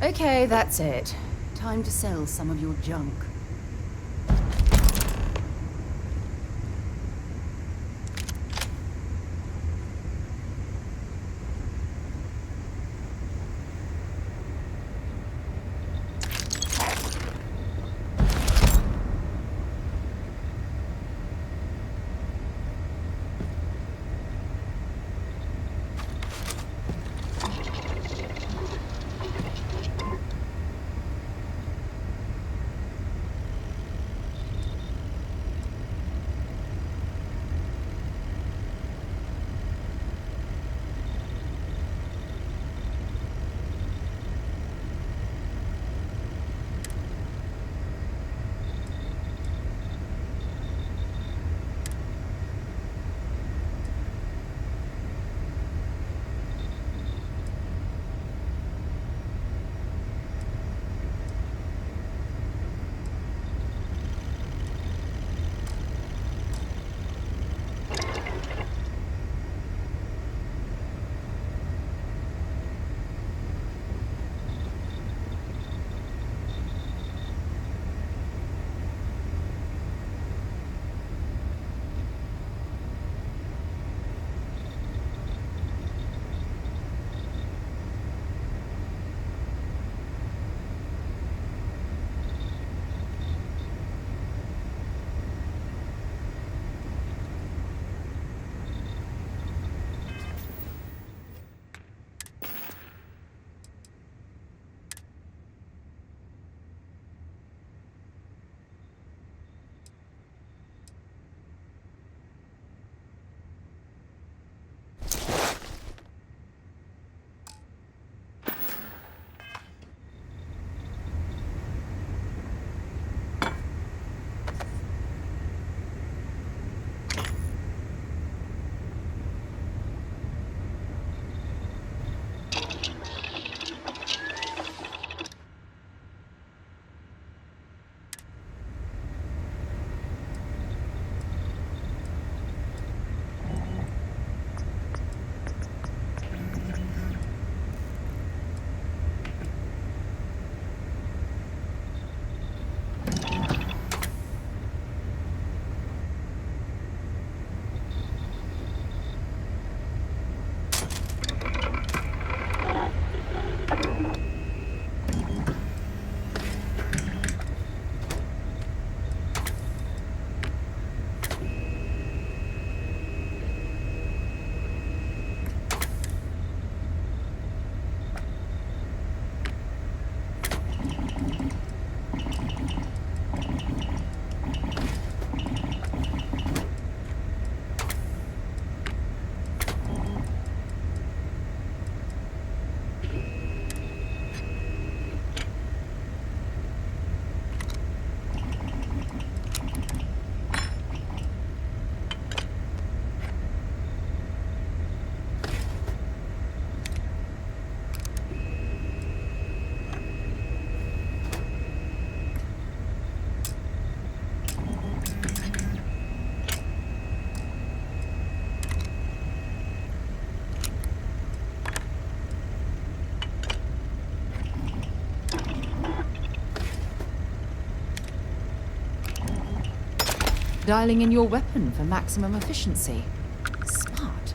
Okay, that's it. Time to sell some of your junk. Dialing in your weapon for maximum efficiency. Smart.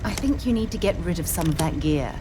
I think you need to get rid of some of that gear.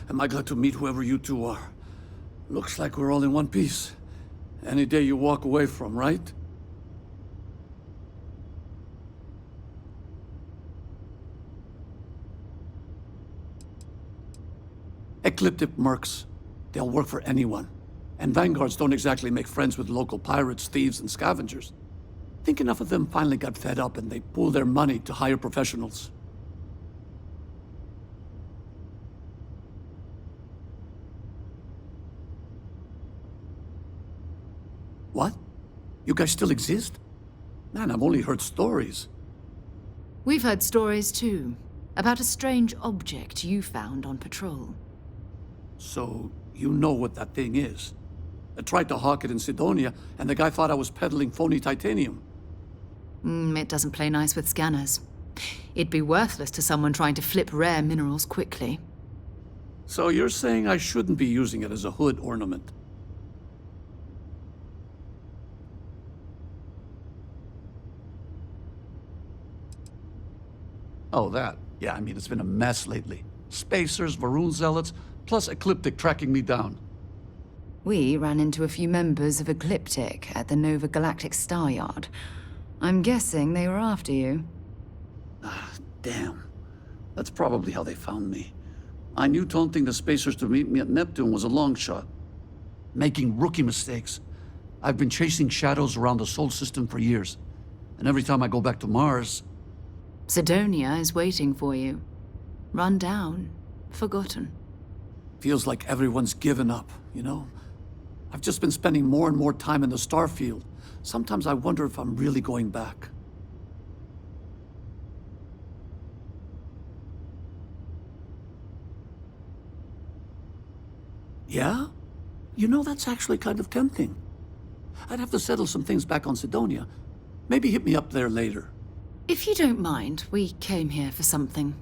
Am I glad to meet whoever you two are. Looks like we're all in one piece. Any day you walk away from, right? Ecliptic mercs. They'll work for anyone. And vanguards don't exactly make friends with local pirates, thieves, and scavengers. Think enough of them finally got fed up and they pooled their money to hire professionals. What? You guys still exist? Man, I've only heard stories. We've heard stories too, about a strange object you found on patrol. So, you know what that thing is? I tried to hawk it in Sidonia, and the guy thought I was peddling phony titanium. It doesn't play nice with scanners. It'd be worthless to someone trying to flip rare minerals quickly. So you're saying I shouldn't be using it as a hood ornament? Oh, that. Yeah, I mean, it's been a mess lately. Spacers, Varun zealots, plus Ecliptic tracking me down. We ran into a few members of Ecliptic at the Nova Galactic Star Yard. I'm guessing they were after you. Ah, damn. That's probably how they found me. I knew taunting the Spacers to meet me at Neptune was a long shot. Making rookie mistakes. I've been chasing shadows around the Sol system for years. And every time I go back to Mars... Sidonia is waiting for you. Run down. Forgotten. Feels like everyone's given up, you know? I've just been spending more and more time in the Starfield. Sometimes I wonder if I'm really going back. Yeah? You know, that's actually kind of tempting. I'd have to settle some things back on Sidonia. Maybe hit me up there later. If you don't mind, we came here for something.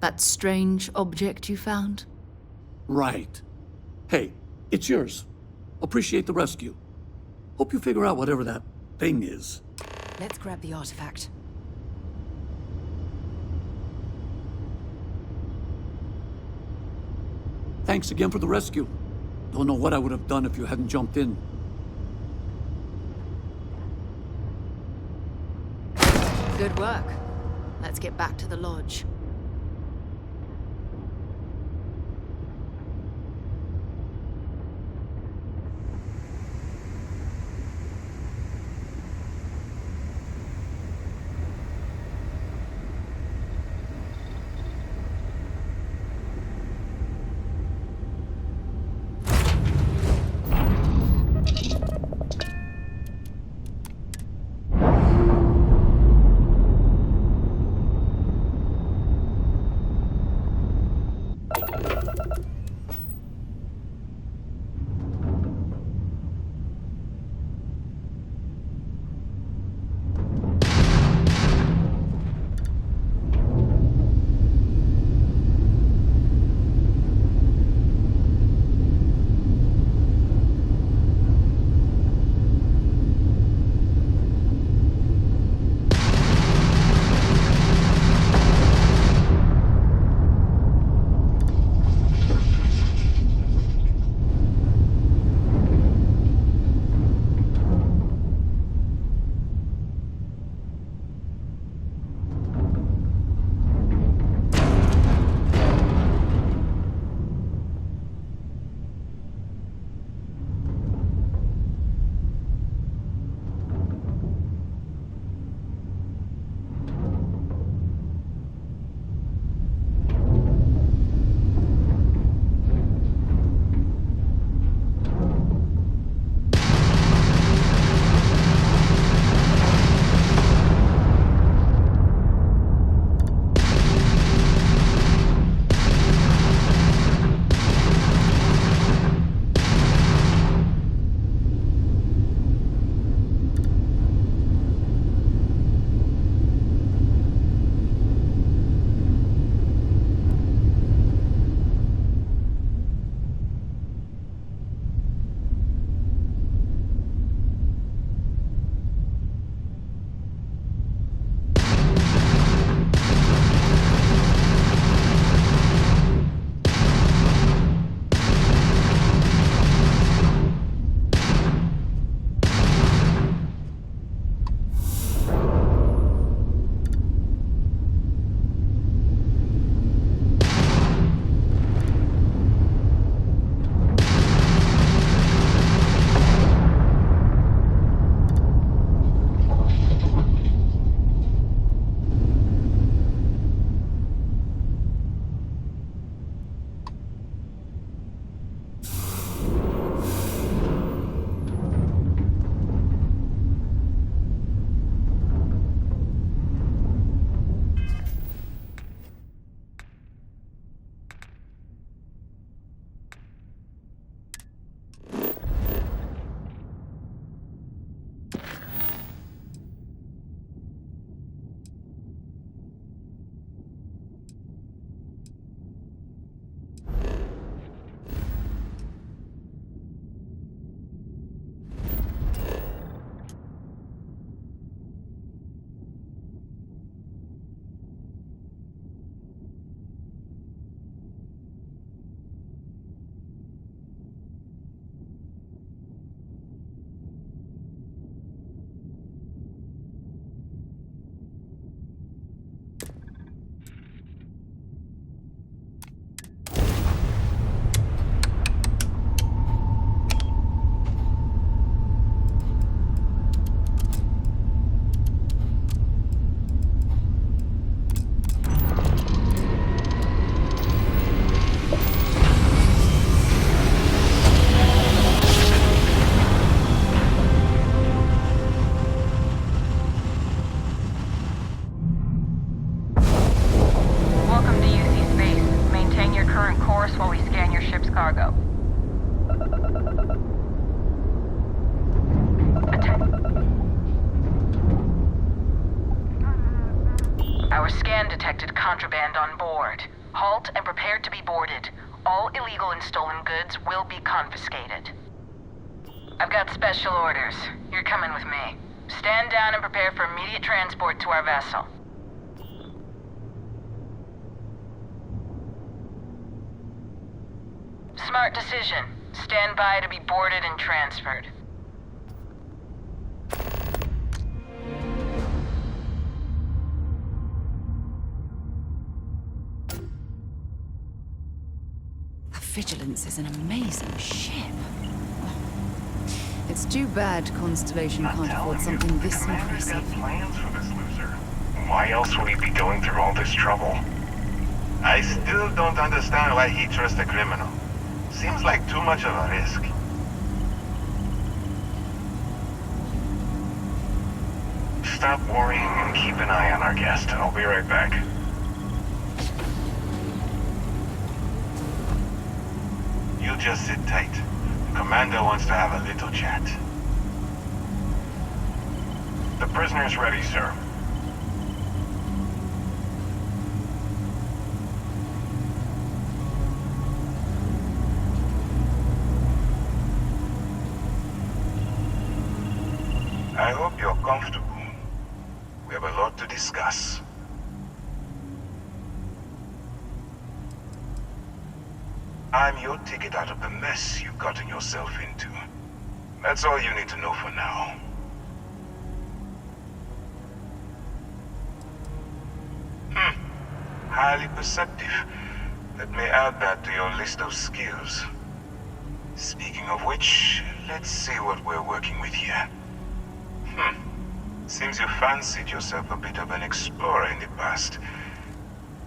That strange object you found? Right. Hey, it's yours. Appreciate the rescue. Hope you figure out whatever that thing is. Let's grab the artifact. Thanks again for the rescue. Don't know what I would have done if you hadn't jumped in. Good work. Let's get back to the lodge. course while we scan your ship's cargo. Our scan detected contraband on board. Halt and prepare to be boarded. All illegal and stolen goods will be confiscated. I've got special orders. You're coming with me. Stand down and prepare for immediate transport to our vessel. Smart decision. Stand by to be boarded and transferred. The Vigilance is an amazing ship. It's too bad Constellation can't afford something this Commander's got impressive. plans for this loser. Why else would he be going through all this trouble? I still don't understand why he trusts a criminal. Seems like too much of a risk. Stop worrying and keep an eye on our guest. I'll be right back. You just sit tight. The commander wants to have a little chat. The prisoner's ready, sir. I hope you're comfortable. We have a lot to discuss. I'm your ticket out of the mess you've gotten yourself into. That's all you need to know for now. Highly perceptive. Let me add that to your list of skills. Speaking of which, let's see what we're working with here. Seems you fancied yourself a bit of an explorer in the past.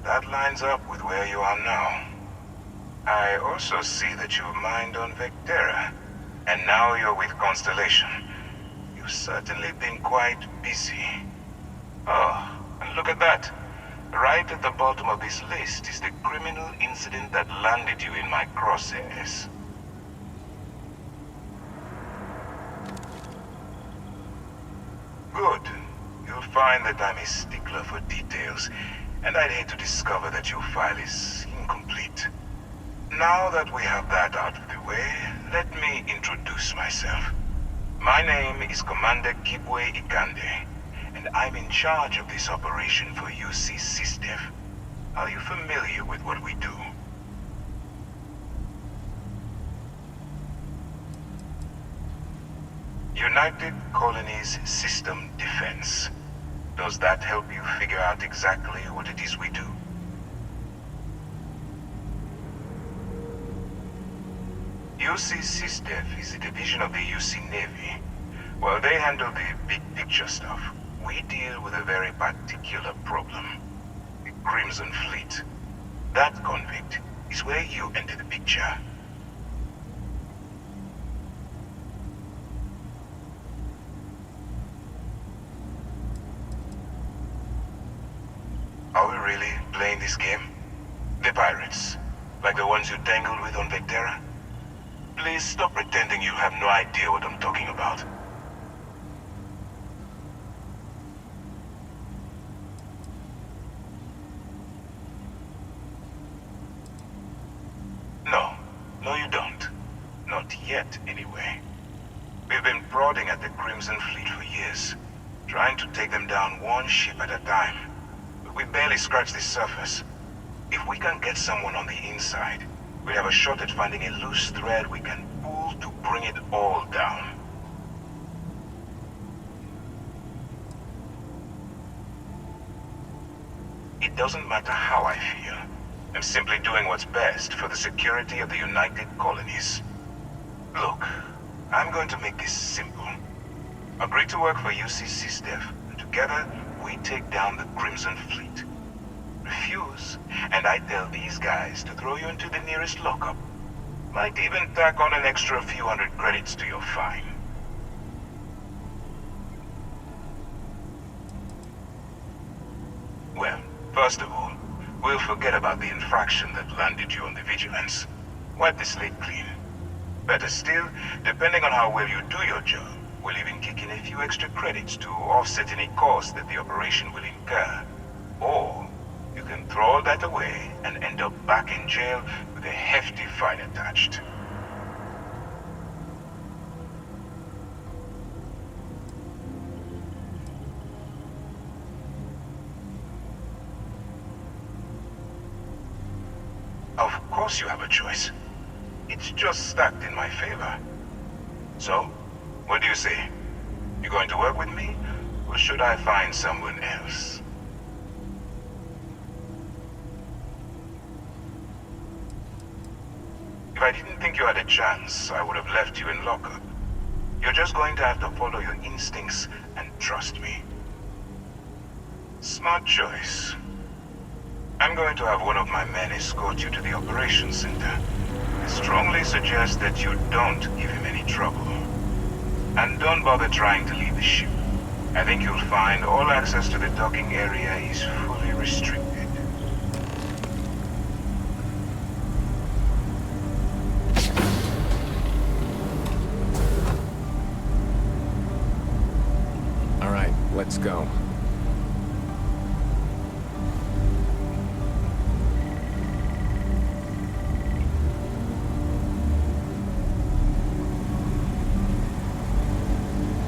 That lines up with where you are now. I also see that you've mined on Vectera, and now you're with Constellation. You've certainly been quite busy. Oh, and look at that. Right at the bottom of this list is the criminal incident that landed you in my crosshairs. Good. You'll find that I'm a stickler for details, and I'd hate to discover that your file is incomplete. Now that we have that out of the way, let me introduce myself. My name is Commander Kibwe Ikande, and I'm in charge of this operation for UC SysDev. Are you familiar with what we do? United Colonies System Defense. Does that help you figure out exactly what it is we do? UC SysDev is a division of the UC Navy. While they handle the big picture stuff, we deal with a very particular problem. The Crimson Fleet. That convict is where you enter the picture. Are we really playing this game? The pirates, like the ones you tangled with on Vectera? Please stop pretending you have no idea what I'm talking about. No, you don't. Not yet, anyway. We've been prodding at the Crimson Fleet for years, trying to take them down one ship at a time. But we barely scratched the surface. If we can get someone on the inside, we have a shot at finding a loose thread we can pull to bring it all down. It doesn't matter how I feel. I'm simply doing what's best for the security of the United Colonies. Look, I'm going to make this simple. Agree to work for UC SysDev, and together we take down the Crimson Fleet. Refuse, and I tell these guys to throw you into the nearest lockup. Might even tack on an extra few hundred credits to your fine. Well, first of all, we'll forget about the infraction that landed you on the Vigilance. Wipe the slate clean. Better still, depending on how well you do your job, we'll even kick in a few extra credits to offset any cost that the operation will incur. Or, you can throw all that away and end up back in jail with a hefty fine attached. Of course you have a choice. It's just stacked in my favor. So, what do you say? You going to work with me, or should I find someone else? If I didn't think you had a chance, I would have left you in lockup. You're just going to have to follow your instincts and trust me. Smart choice. I'm going to have one of my men escort you to the operations center. I strongly suggest that you don't give him any trouble. And don't bother trying to leave the ship. I think you'll find all access to the docking area is fully restricted. All right, let's go.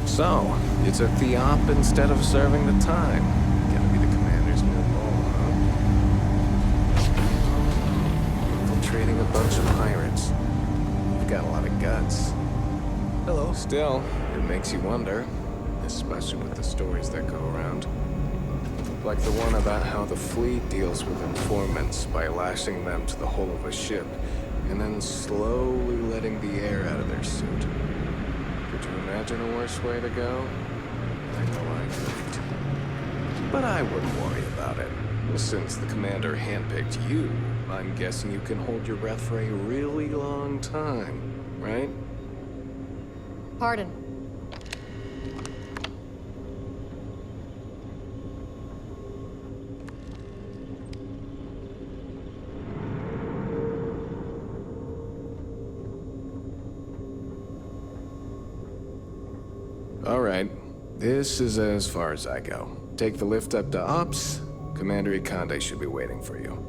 So, you took the op instead of serving the time. Gonna be the commander's new role, huh? Infiltrating a bunch of pirates. You've got a lot of guts. Hello. Still, it makes you wonder, especially with the stories that go around. Like the one about how the fleet deals with informants by lashing them to the hull of a ship, and then slowly letting the air out of their suit. Could you imagine a worse way to go? I know I couldn't. But I wouldn't worry about it. Since the commander handpicked you, I'm guessing you can hold your breath for a really long time, right? Pardon. All right. This is as far as I go. Take the lift up to Ops. Commander Ikande should be waiting for you.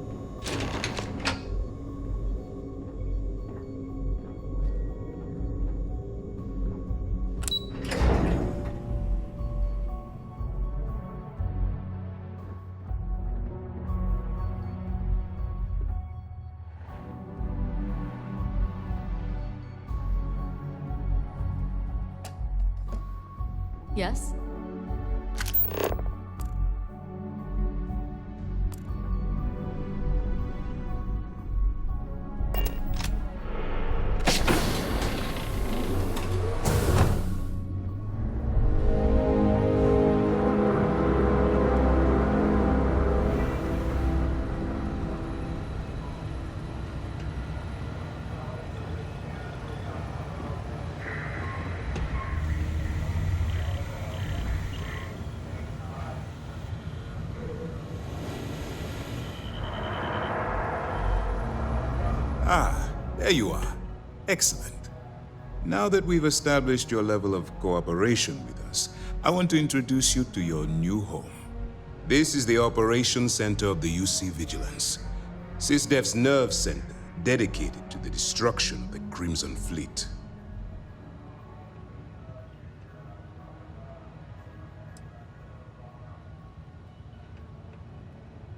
Yes? Ah, there you are. Excellent. Now that we've established your level of cooperation with us, I want to introduce you to your new home. This is the Operations Center of the UC Vigilance, SysDef's nerve center dedicated to the destruction of the Crimson Fleet.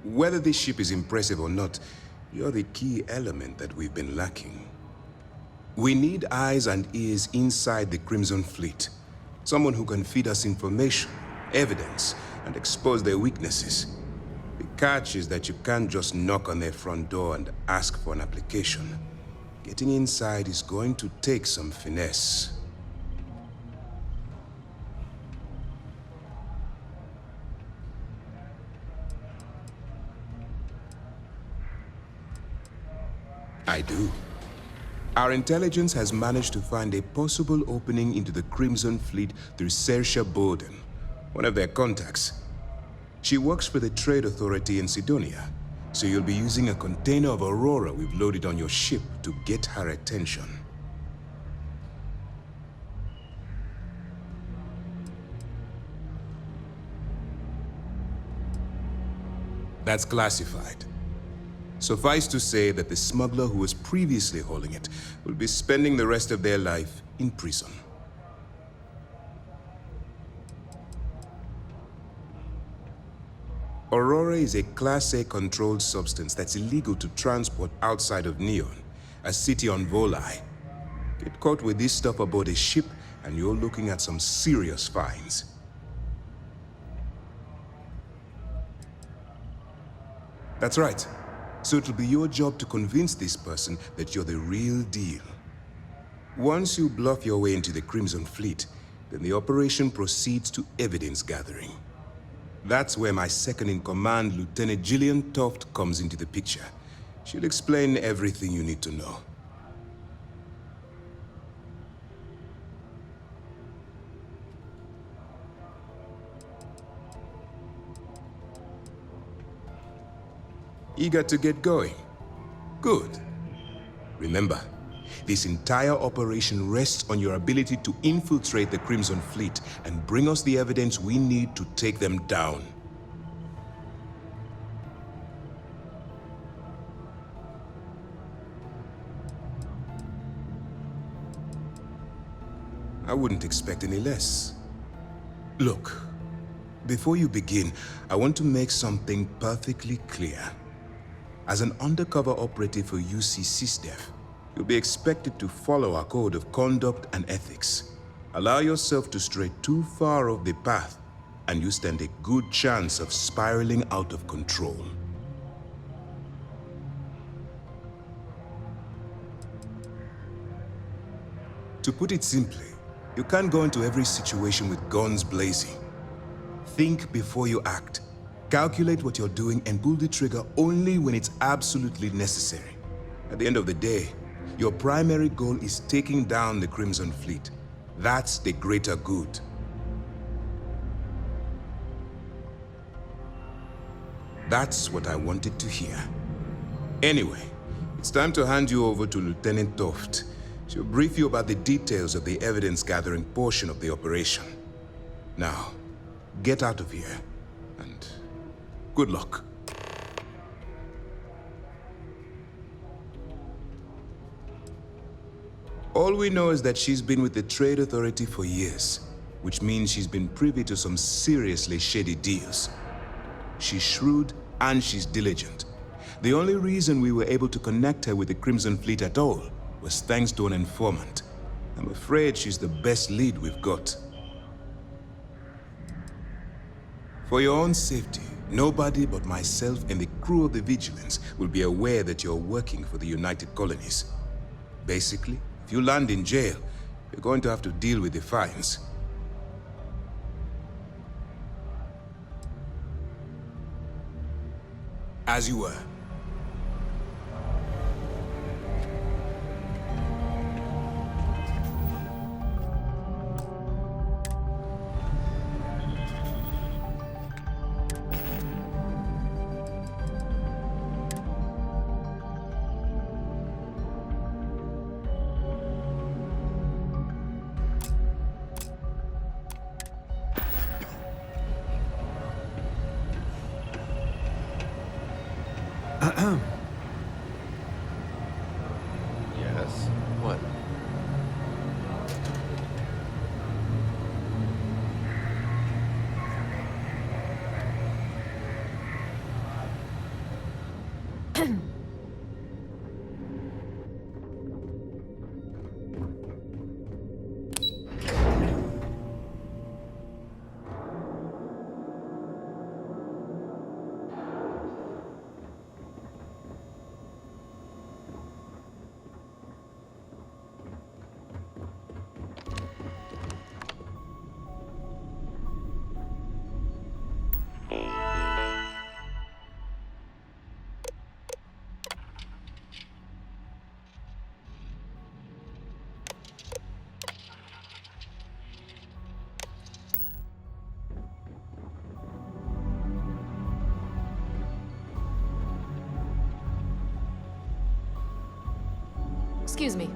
Whether this ship is impressive or not, you're the key element that we've been lacking. We need eyes and ears inside the Crimson Fleet. Someone who can feed us information, evidence, and expose their weaknesses. The catch is that you can't just knock on their front door and ask for an application. Getting inside is going to take some finesse. I do. Our intelligence has managed to find a possible opening into the Crimson Fleet through Saoirse Bowden, one of their contacts. She works for the Trade Authority in Sidonia, So you'll be using a container of Aurora we've loaded on your ship to get her attention. That's classified. Suffice to say that the smuggler who was previously holding it will be spending the rest of their life in prison. Aurora is a Class A controlled substance that's illegal to transport outside of Neon, a city on Volai. Get caught with this stuff aboard a ship and you're looking at some serious fines. That's right. So it'll be your job to convince this person that you're the real deal. Once you bluff your way into the Crimson Fleet, then the operation proceeds to evidence gathering. That's where my second-in-command, Lieutenant Gillian Toft, comes into the picture. She'll explain everything you need to know. Eager to get going? Good. Remember, this entire operation rests on your ability to infiltrate the Crimson Fleet and bring us the evidence we need to take them down. I wouldn't expect any less. Look, before you begin, I want to make something perfectly clear. As an undercover operative for UC SysDef, you'll be expected to follow our code of conduct and ethics. Allow yourself to stray too far off the path, and you stand a good chance of spiraling out of control. To put it simply, you can't go into every situation with guns blazing. Think before you act. Calculate what you're doing and pull the trigger only when it's absolutely necessary. At the end of the day, your primary goal is taking down the Crimson Fleet. That's the greater good. That's what I wanted to hear. Anyway, it's time to hand you over to Lieutenant Toft. She'll brief you about the details of the evidence-gathering portion of the operation. Now, get out of here, and good luck. All we know is that she's been with the Trade Authority for years, which means she's been privy to some seriously shady deals. She's shrewd and she's diligent. The only reason we were able to connect her with the Crimson Fleet at all was thanks to an informant. I'm afraid she's the best lead we've got. For your own safety, nobody but myself and the crew of the Vigilance will be aware that you're working for the United Colonies. Basically, if you land in jail, you're going to have to deal with the fines. As you were. Yes? What? Excuse me.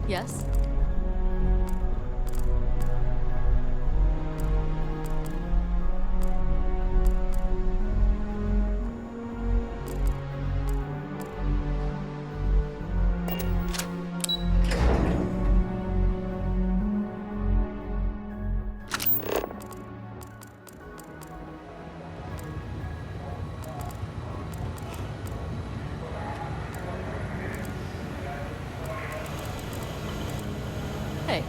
Yes? Hey.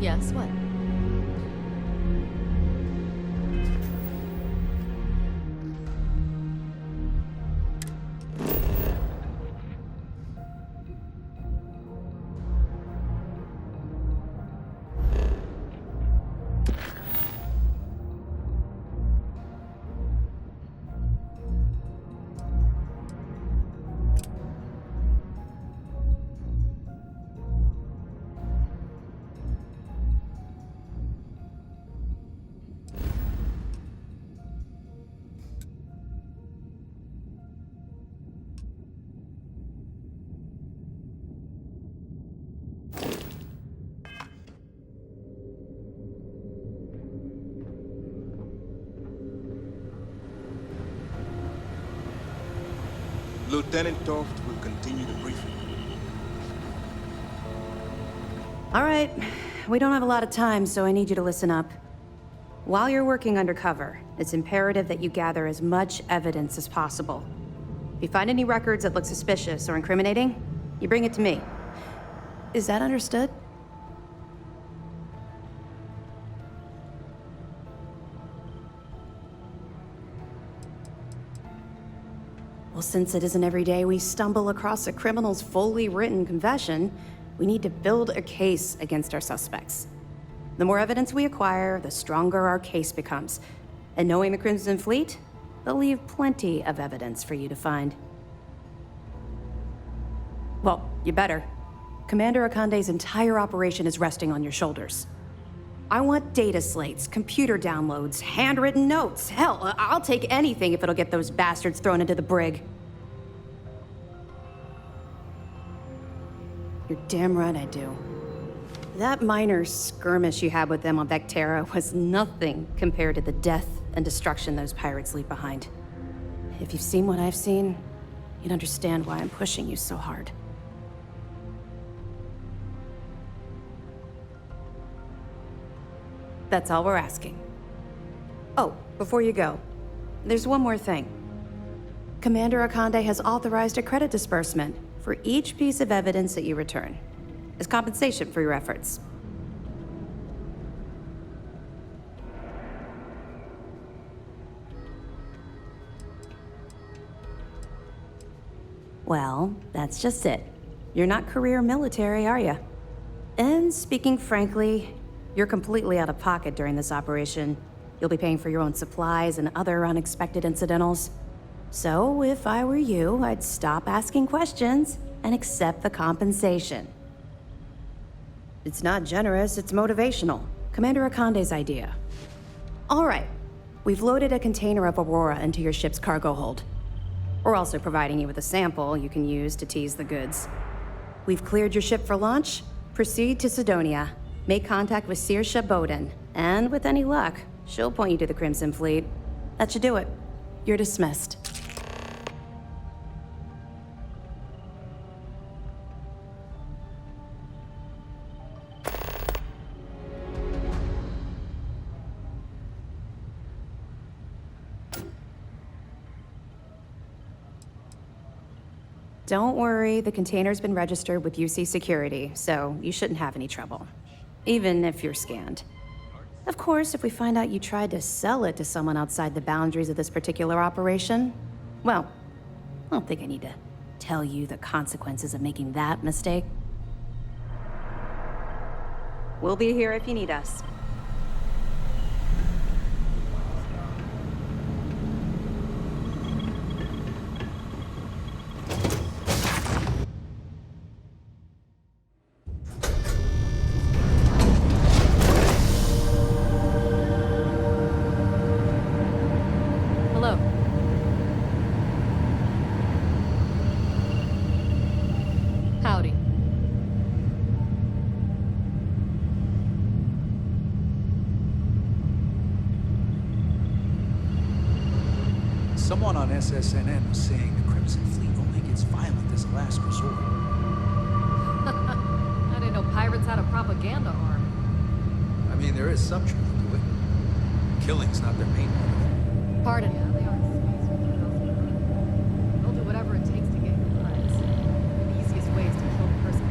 Yes, what? Lieutenant Toft will continue the briefing. All right. We don't have a lot of time, so I need you to listen up. While you're working undercover, it's imperative that you gather as much evidence as possible. If you find any records that look suspicious or incriminating, you bring it to me. Is that understood? Well, since it isn't every day we stumble across a criminal's fully written confession, we need to build a case against our suspects. The more evidence we acquire, the stronger our case becomes. And knowing the Crimson Fleet, they'll leave plenty of evidence for you to find. Well, you better. Commander Akande's entire operation is resting on your shoulders. I want data slates, computer downloads, handwritten notes. Hell, I'll take anything if it'll get those bastards thrown into the brig. You're damn right I do. That minor skirmish you had with them on Vectera was nothing compared to the death and destruction those pirates leave behind. If you've seen what I've seen, you'd understand why I'm pushing you so hard. That's all we're asking. Oh, before you go, there's one more thing. Commander Akande has authorized a credit disbursement for each piece of evidence that you return, as compensation for your efforts. Well, that's just it. You're not career military, are you? And speaking frankly, you're completely out of pocket during this operation. You'll be paying for your own supplies and other unexpected incidentals. So, if I were you, I'd stop asking questions and accept the compensation. It's not generous, it's motivational. Commander Akande's idea. All right. We've loaded a container of Aurora into your ship's cargo hold. We're also providing you with a sample you can use to tease the goods. We've cleared your ship for launch. Proceed to Sidonia. Make contact with Saoirse Bowden. And with any luck, she'll point you to the Crimson Fleet. That should do it. You're dismissed. Don't worry, the container's been registered with UC Security, so you shouldn't have any trouble. Even if you're scanned. Of course, if we find out you tried to sell it to someone outside the boundaries of this particular operation, well, I don't think I need to tell you the consequences of making that mistake. We'll be here if you need us. Hello. Howdy. Someone on SSNN was saying the Crimson Fleet only gets violent as a last resort. I didn't know pirates had a propaganda arm. I mean, there is some truth to it. Killing's not their main motive. Pardon? Yeah, they are space rebels. They'll do whatever it takes to get your friends. The easiest way is to kill the person.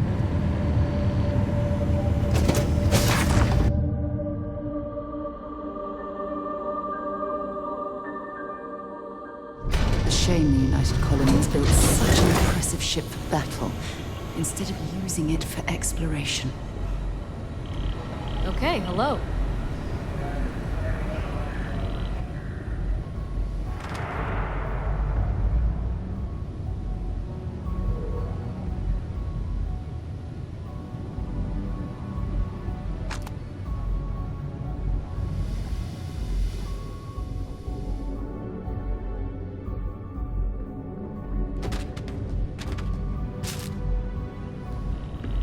A shame the United Colonies built such an impressive ship for battle, instead of using it for exploration. Okay, hello.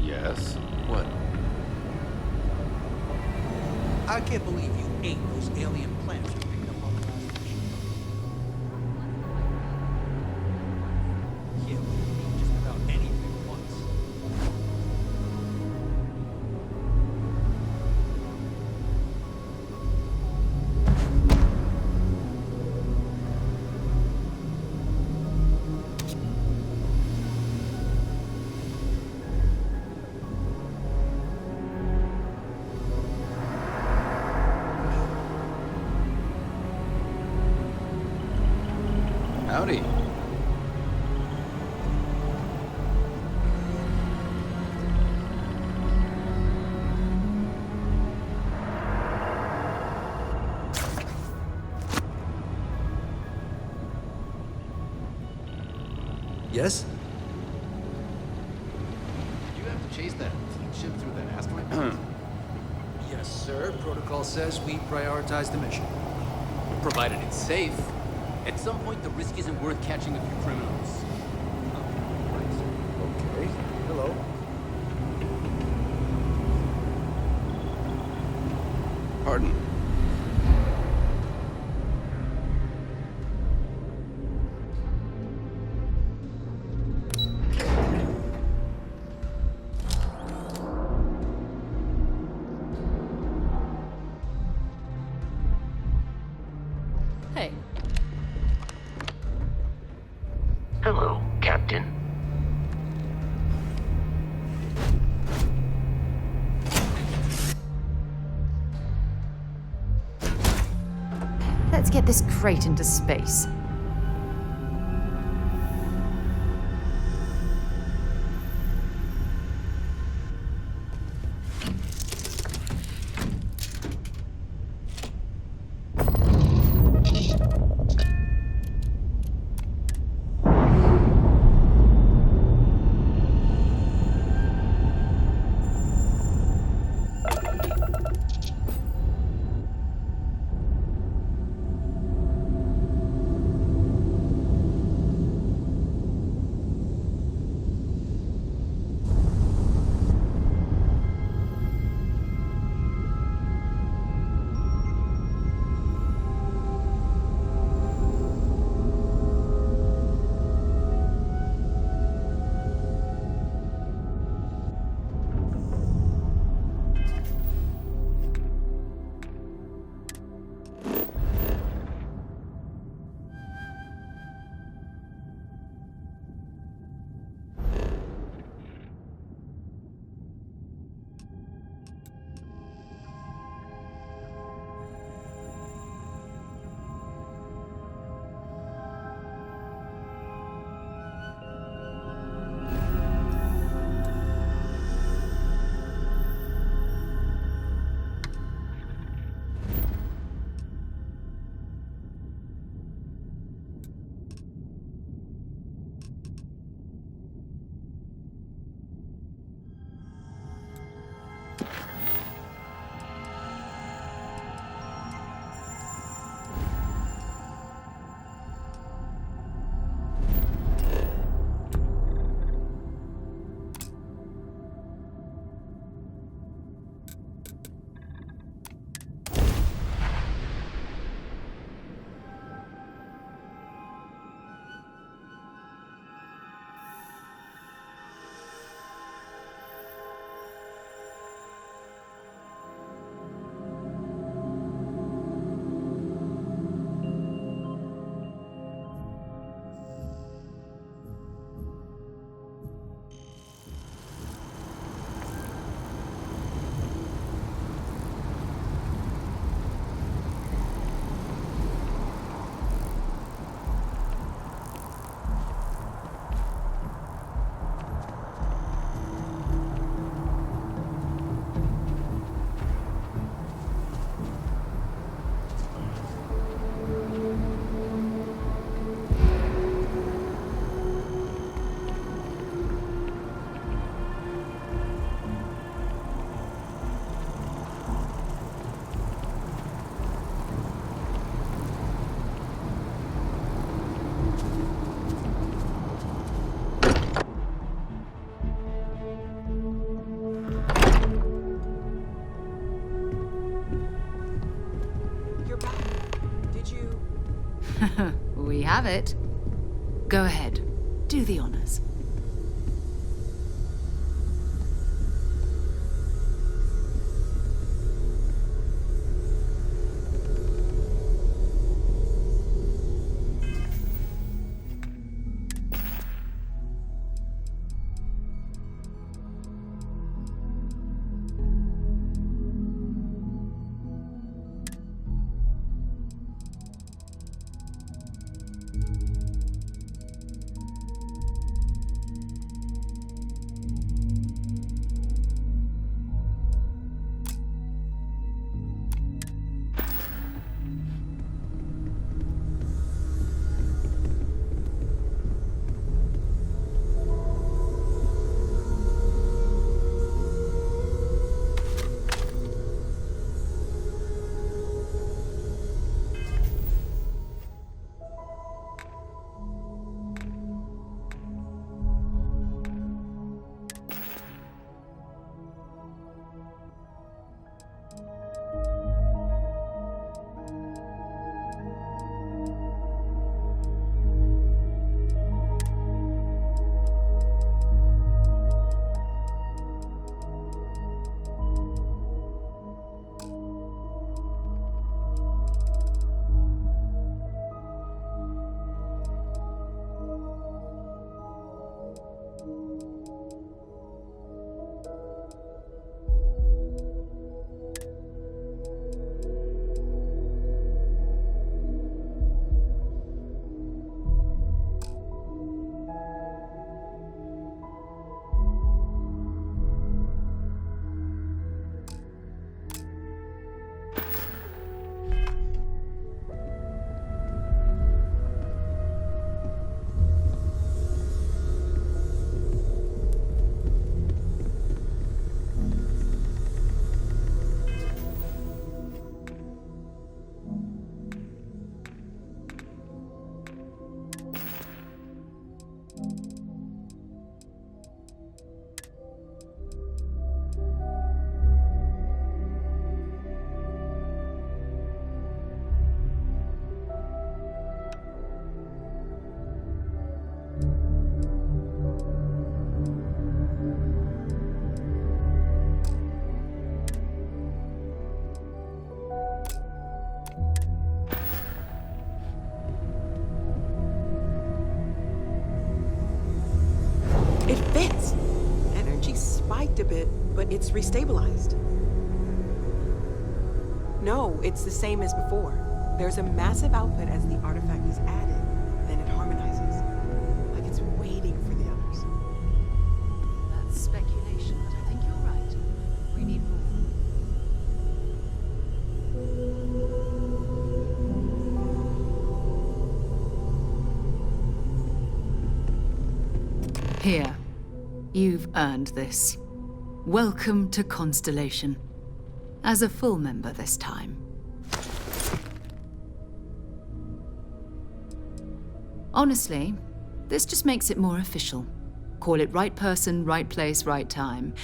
Yes? What? I can't believe you ate those alien plants you picked up on the last mission. Yeah, we can eat just about anything once. Howdy. Yes? Did you have to chase that fleet ship through that asteroid belt? Yes, sir. Protocol says we prioritize the mission. Provided it's safe. At some point, the risk isn't worth catching a few criminals. Okay. Hello. Pardon. Hey, Hello, Captain. Let's get this crate into space. have it. Go ahead. Do the honors. It fits! Energy spiked a bit, but it's restabilized. No, it's the same as before. There's a massive output as the artifact is added, then it harmonizes. Like it's waiting for the others. That's speculation, but I think you're right. We need more. Here. You've earned this. Welcome to Constellation. As a full member this time. Honestly, this just makes it more official. Call it right person, right place, right time.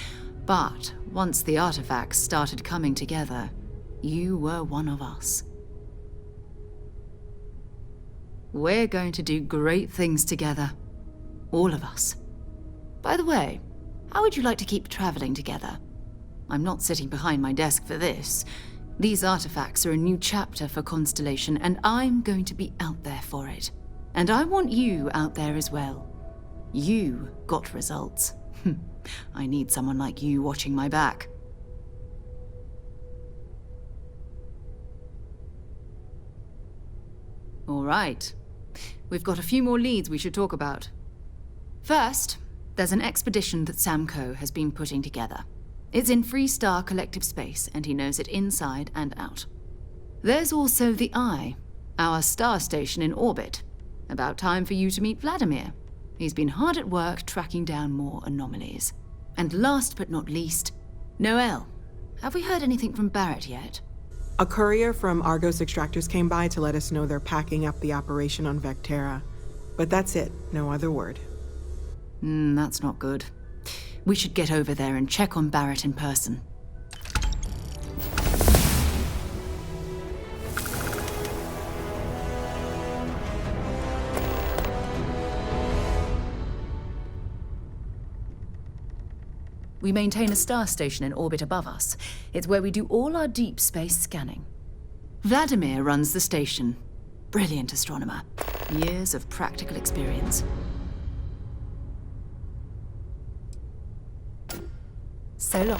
But once the artifacts started coming together, you were one of us. We're going to do great things together. All of us. By the way, how would you like to keep traveling together? I'm not sitting behind my desk for this. These artifacts are a new chapter for Constellation, and I'm going to be out there for it. And I want you out there as well. You got results. I need someone like you watching my back. All right. We've got a few more leads we should talk about. First, there's an expedition that Samco has been putting together. It's in Freestar Collective Space, and he knows it inside and out. There's also the Eye, our star station in orbit. About time for you to meet Vladimir. He's been hard at work tracking down more anomalies. And last but not least, Noel. Have we heard anything from Barrett yet? A courier from Argos Extractors came by to let us know they're packing up the operation on Vectera. But that's it, no other word. That's not good. We should get over there and check on Barrett in person. we maintain a star station in orbit above us. It's where we do all our deep space scanning. Vladimir runs the station. Brilliant astronomer. Years of practical experience. So long.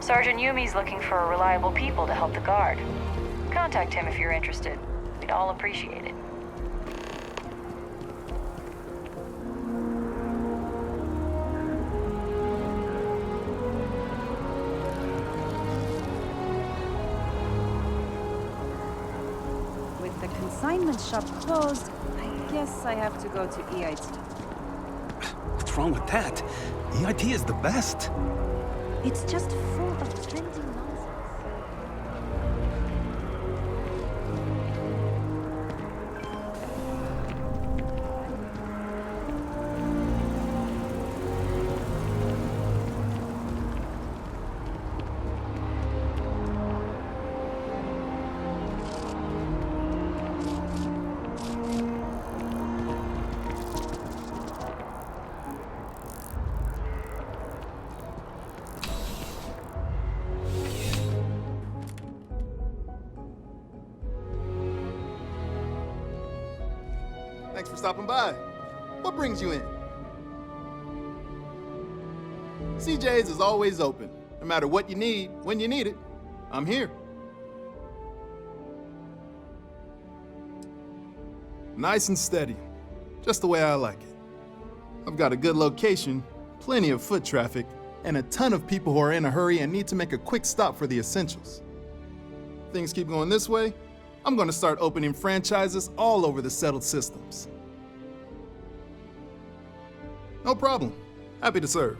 Sergeant Yumi's looking for reliable people to help the guard. Contact him if you're interested. We'd all appreciate it. With the consignment shop closed, I guess I have to go to EIT. What's wrong with that? EIT is the best. It's just full of trendy nonsense. Thanks for stopping by. What brings you in? CJ's is always open. No matter what you need, when you need it, I'm here. Nice and steady, just the way I like it. I've got a good location, plenty of foot traffic, and a ton of people who are in a hurry and need to make a quick stop for the essentials. Things keep going this way, I'm going to start opening franchises all over the settled systems. No problem. Happy to serve.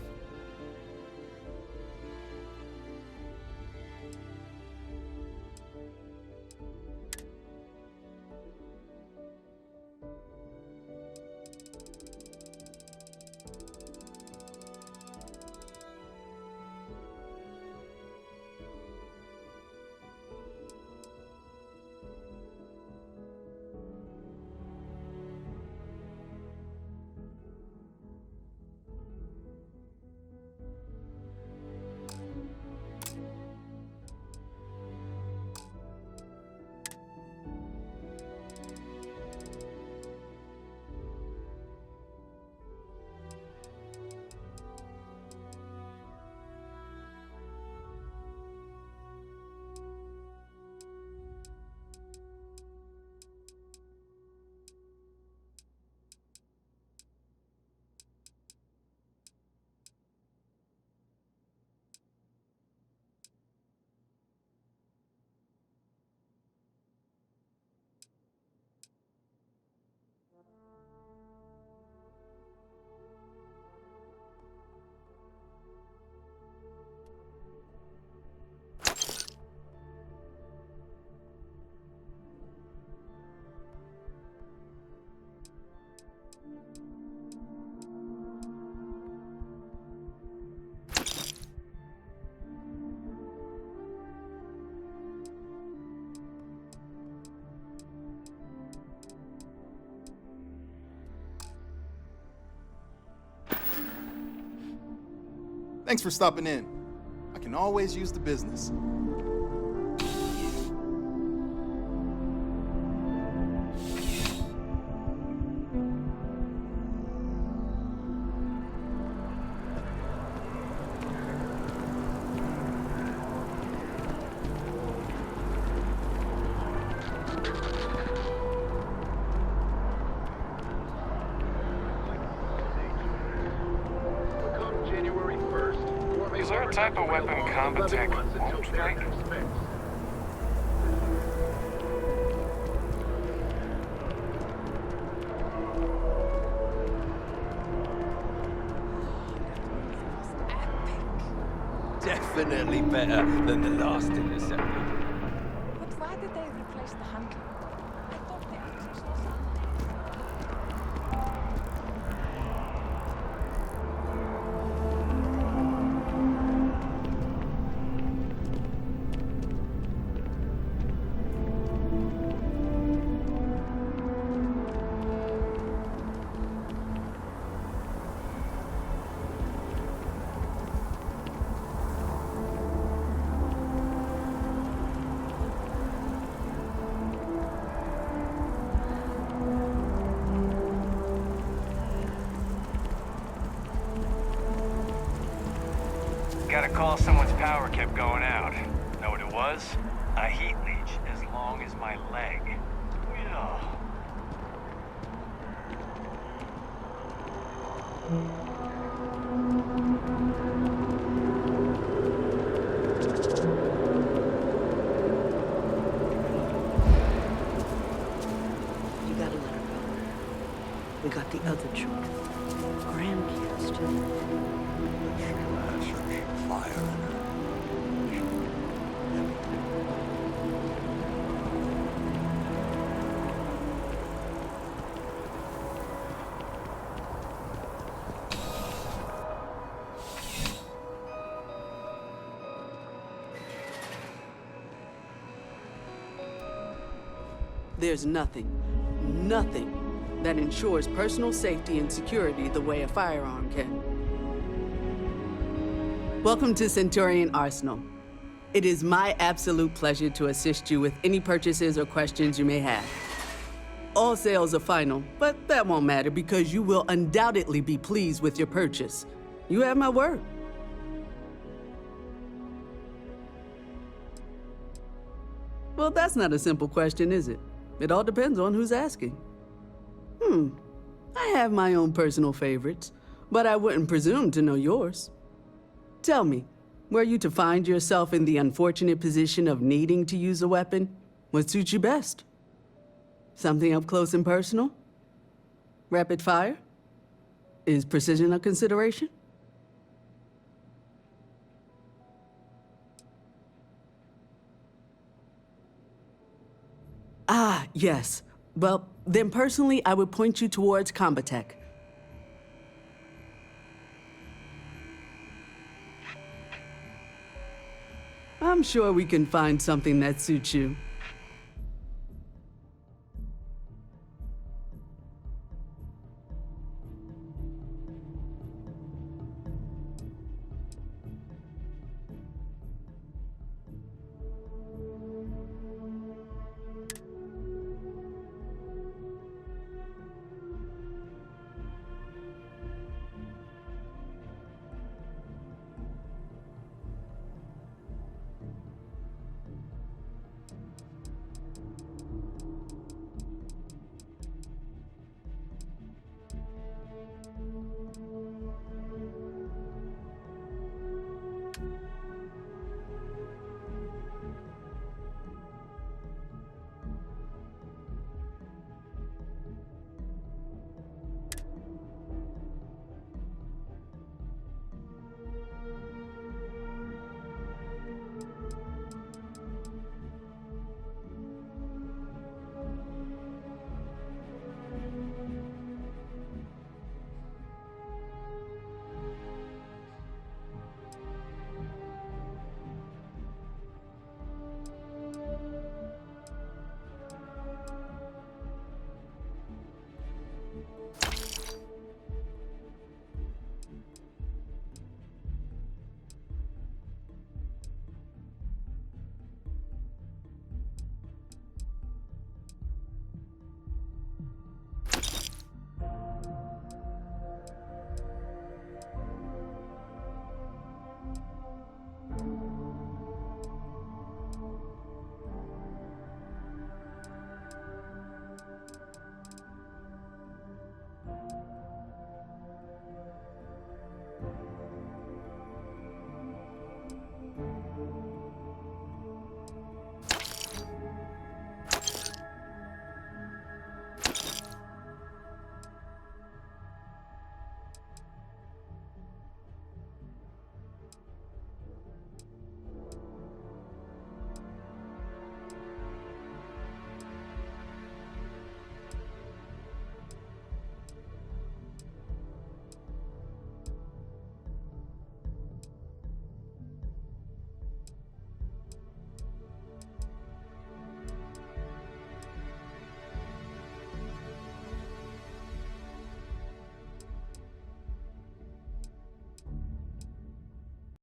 Thanks for stopping in. I can always use the business. Is there a type of weapon combat tech won't make? Definitely better than the last interceptor. But why did they replace the hunter? I thought the axis was on. Got a call someone's power kept going out. Know what it was? A heat leech as long as my leg. Yeah. You gotta let her go. We got the other children. Grandkids, too. Fire in her. There's nothing that ensures personal safety and security the way a firearm can. Welcome to Centurion Arsenal. It is my absolute pleasure to assist you with any purchases or questions you may have. All sales are final, but that won't matter because you will undoubtedly be pleased with your purchase. You have my word. Well, that's not a simple question, is it? It all depends on who's asking. I have my own personal favorites, but I wouldn't presume to know yours. Tell me, were you to find yourself in the unfortunate position of needing to use a weapon, what suits you best? Something up close and personal? Rapid fire? Is precision a consideration? Ah, yes. Well, then personally, I would point you towards combat tech. I'm sure we can find something that suits you.